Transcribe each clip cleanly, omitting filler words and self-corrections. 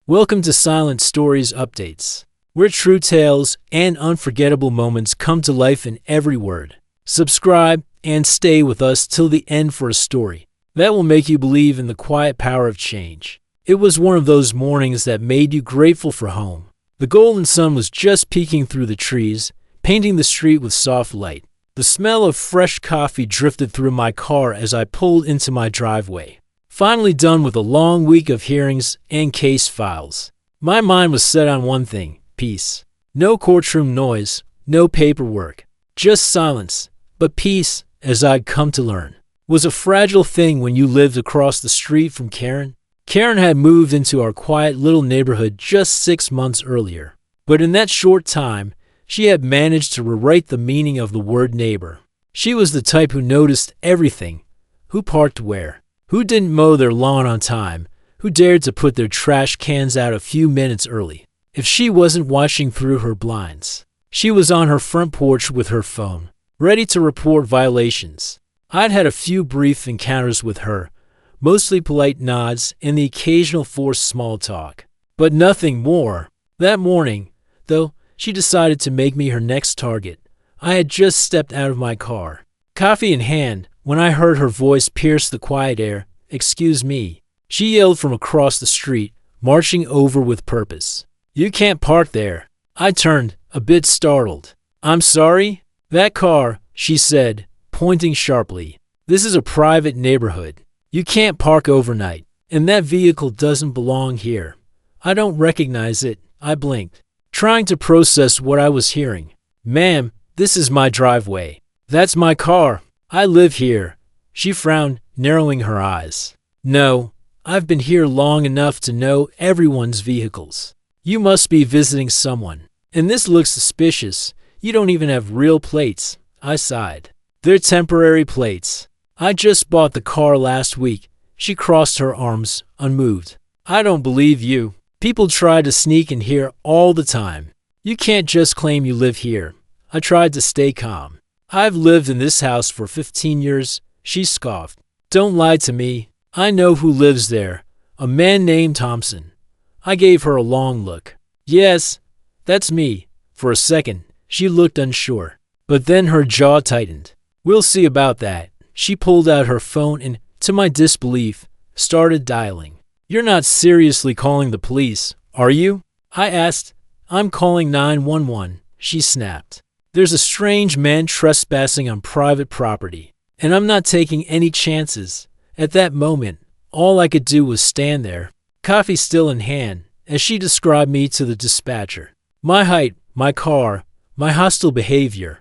Welcome to Silent Stories Updates, where true tales and unforgettable moments come to life in every word. Subscribe and stay with us till the end for a story that will make you believe in the quiet power of change. It was one of those mornings that made you grateful for home. The golden sun was just peeking through the trees, painting the street with soft light. The smell of fresh coffee drifted through my car as I pulled into my driveway. Finally done with a long week of hearings and case files. My mind was set on one thing: peace. No courtroom noise, no paperwork, just silence. But peace, as I'd come to learn, was a fragile thing when you lived across the street from Karen. Karen had moved into our quiet little neighborhood just 6 months earlier. But in that short time, she had managed to rewrite the meaning of the word neighbor. She was the type who noticed everything: who parked where, who didn't mow their lawn on time, who dared to put their trash cans out a few minutes early. If she wasn't watching through her blinds, she was on her front porch with her phone, ready to report violations. I'd had a few brief encounters with her, mostly polite nods and the occasional forced small talk, but nothing more. That morning, though, she decided to make me her next target. I had just stepped out of my car, coffee in hand, when I heard her voice pierce the quiet air. "Excuse me," she yelled from across the street, marching over with purpose. "You can't park there." I turned, a bit startled. "I'm sorry?" "That car," she said, pointing sharply. "This is a private neighborhood. You can't park overnight, and that vehicle doesn't belong here." "I don't recognize it," I blinked, trying to process what I was hearing. "Ma'am, this is my driveway. That's my car. I live here." She frowned, narrowing her eyes. "No, I've been here long enough to know everyone's vehicles. You must be visiting someone. And this looks suspicious. You don't even have real plates." I sighed. "They're temporary plates. I just bought the car last week." She crossed her arms, unmoved. "I don't believe you. People try to sneak in here all the time. You can't just claim you live here." I tried to stay calm. "I've lived in this house for 15 years, she scoffed. "Don't lie to me. I know who lives there. A man named Thompson." I gave her a long look. "Yes, that's me." For a second, she looked unsure, but then her jaw tightened. "We'll see about that." She pulled out her phone and, to my disbelief, started dialing. "You're not seriously calling the police, are you?" I asked. "I'm calling 911, she snapped. "There's a strange man trespassing on private property, and I'm not taking any chances." At that moment, all I could do was stand there, coffee still in hand, as she described me to the dispatcher. My height, my car, my hostile behavior.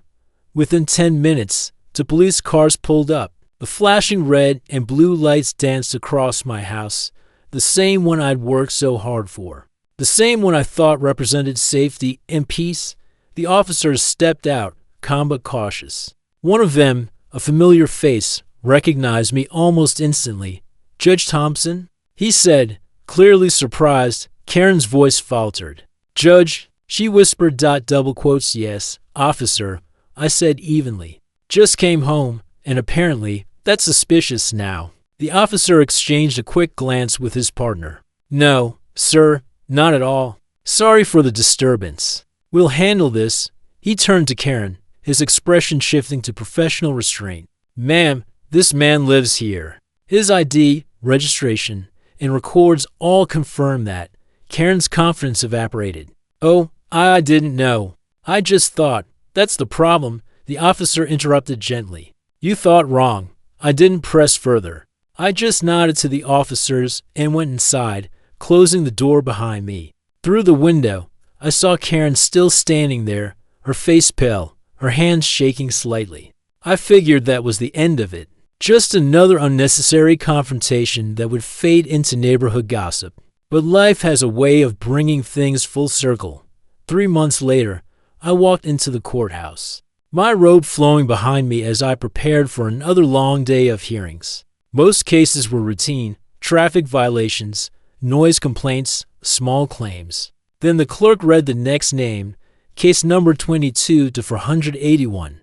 Within 10 minutes, the police cars pulled up. The flashing red and blue lights danced across my house, the same one I'd worked so hard for, the same one I thought represented safety and peace. The officers stepped out, calm but cautious. One of them, a familiar face, recognized me almost instantly. "Judge Thompson?" he said, clearly surprised. Karen's voice faltered. "Judge," she whispered. Double quotes, "Yes, officer," I said evenly. "Just came home, and apparently, that's suspicious now." The officer exchanged a quick glance with his partner. "No, sir, not at all. Sorry for the disturbance. We'll handle this." He turned to Karen, his expression shifting to professional restraint. "Ma'am, this man lives here. His ID, registration, and records all confirm that." Karen's confidence evaporated. "Oh, I didn't know. I just thought." "That's the problem," the officer interrupted gently. "You thought wrong." I didn't press further. I just nodded to the officers and went inside, closing the door behind me. Through the window, I saw Karen still standing there, her face pale, her hands shaking slightly. I figured that was the end of it. Just another unnecessary confrontation that would fade into neighborhood gossip. But life has a way of bringing things full circle. 3 months later, I walked into the courthouse, my robe flowing behind me as I prepared for another long day of hearings. Most cases were routine: traffic violations, noise complaints, small claims. Then the clerk read the next name, case number 22-481,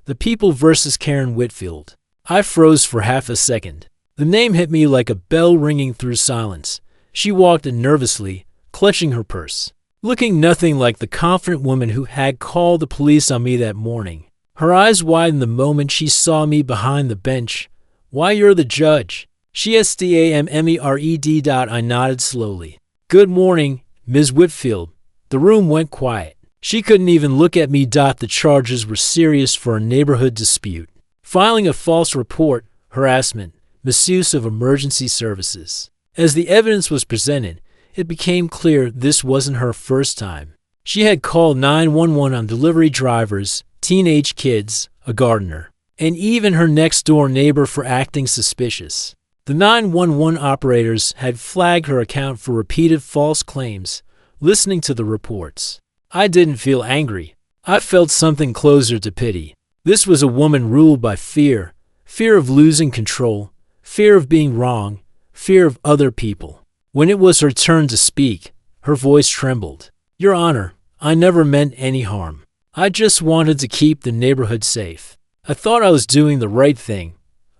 the People versus Karen Whitfield. I froze for half a second. The name hit me like a bell ringing through silence. She walked in nervously, clutching her purse, looking nothing like the confident woman who had called the police on me that morning. Her eyes widened the moment she saw me behind the bench. "Why, you're the judge." She STAMMERED. I nodded slowly. "Good morning, Ms. Whitfield." The room went quiet. She couldn't even look at me. The charges were serious for a neighborhood dispute. Filing a false report, harassment, misuse of emergency services. As the evidence was presented, it became clear this wasn't her first time. She had called 911 on delivery drivers, teenage kids, a gardener, and even her next-door neighbor for acting suspicious. The 911 operators had flagged her account for repeated false claims. Listening to the reports, I didn't feel angry. I felt something closer to pity. This was a woman ruled by fear, fear of losing control, fear of being wrong, fear of other people. When it was her turn to speak, her voice trembled. "Your Honor, I never meant any harm. I just wanted to keep the neighborhood safe. I thought I was doing the right thing."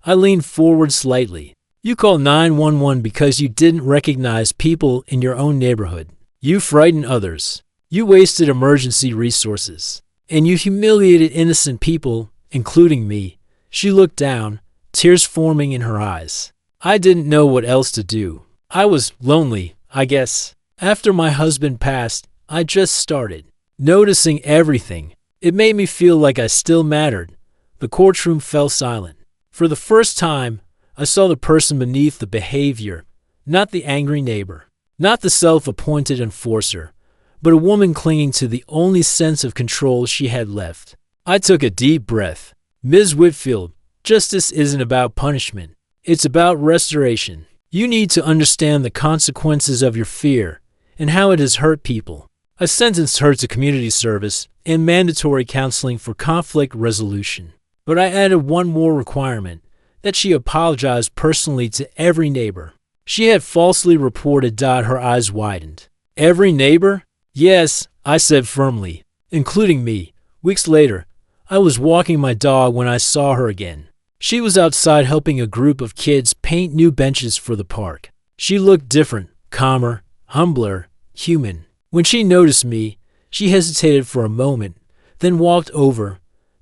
I leaned forward slightly. "You called 911 because you didn't recognize people in your own neighborhood. You frightened others. You wasted emergency resources. And you humiliated innocent people, including me." She looked down, tears forming in her eyes. I didn't know what else to do. I was lonely, I guess. After my husband passed, I just started noticing everything. It made me feel like I still mattered. The courtroom fell silent. For the first time, I saw the person beneath the behavior, not the angry neighbor, not the self-appointed enforcer, but a woman clinging to the only sense of control she had left. I took a deep breath. "Ms. Whitfield, justice isn't about punishment. It's about restoration. You need to understand the consequences of your fear and how it has hurt people." I sentenced her to community service and mandatory counseling for conflict resolution. But I added one more requirement, that she apologize personally to every neighbor. She had falsely reported. Her eyes widened. "Every neighbor?" "Yes," I said firmly, "including me." Weeks later, I was walking my dog when I saw her again. She was outside helping a group of kids paint new benches for the park. She looked different, calmer, humbler, human. When she noticed me, she hesitated for a moment, then walked over.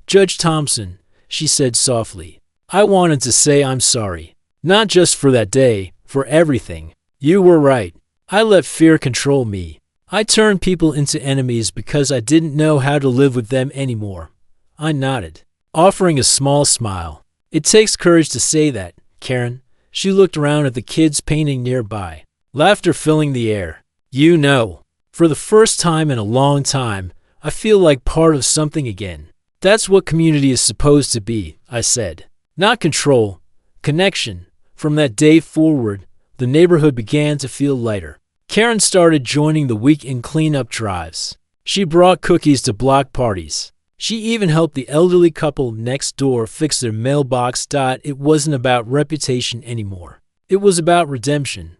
"Judge Thompson," she said softly, "I wanted to say I'm sorry. Not just for that day, for everything. You were right. I let fear control me. I turned people into enemies because I didn't know how to live with them anymore." I nodded, offering a small smile. "It takes courage to say that, Karen." She looked around at the kids painting nearby, laughter filling the air. "You know, for the first time in a long time, I feel like part of something again." "That's what community is supposed to be," I said. "Not control, connection." From that day forward, the neighborhood began to feel lighter. Karen started joining the weekend cleanup drives. She brought cookies to block parties. She even helped the elderly couple next door fix their mailbox. It wasn't about reputation anymore. It was about redemption.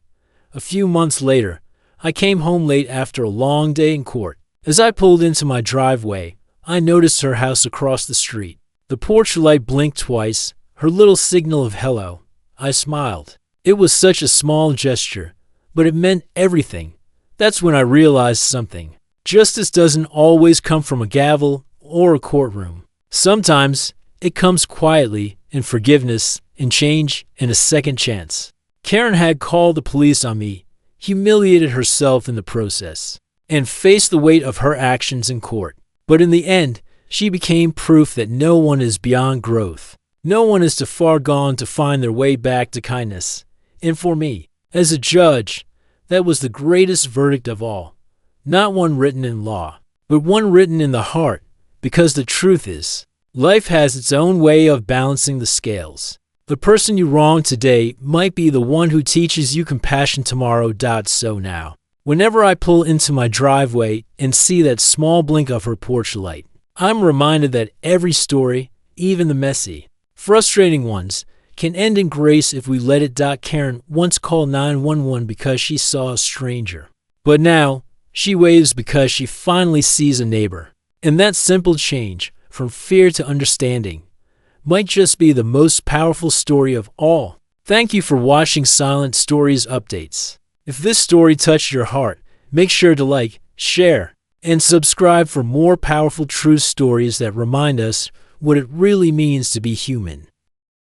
A few months later, I came home late after a long day in court. As I pulled into my driveway, I noticed her house across the street. The porch light blinked twice, her little signal of hello. I smiled. It was such a small gesture, but it meant everything. That's when I realized something. Justice doesn't always come from a gavel or a courtroom. Sometimes it comes quietly, in forgiveness, in change, in a second chance. Karen had called the police on me, humiliated herself in the process, and faced the weight of her actions in court. But in the end, she became proof that no one is beyond growth. No one is too far gone to find their way back to kindness. And for me, as a judge, that was the greatest verdict of all. Not one written in law, but one written in the heart. Because the truth is, life has its own way of balancing the scales. The person you wrong today might be the one who teaches you compassion tomorrow. So now, whenever I pull into my driveway and see that small blink of her porch light, I'm reminded that every story, even the messy, frustrating ones, can end in grace if we let it. Karen once called 911 because she saw a stranger. But now, she waves because she finally sees a neighbor. And that simple change, from fear to understanding, might just be the most powerful story of all. Thank you for watching Silent Stories Updates. If this story touched your heart, Make sure to like, share, and subscribe for more powerful true stories that remind us what it really means to be human.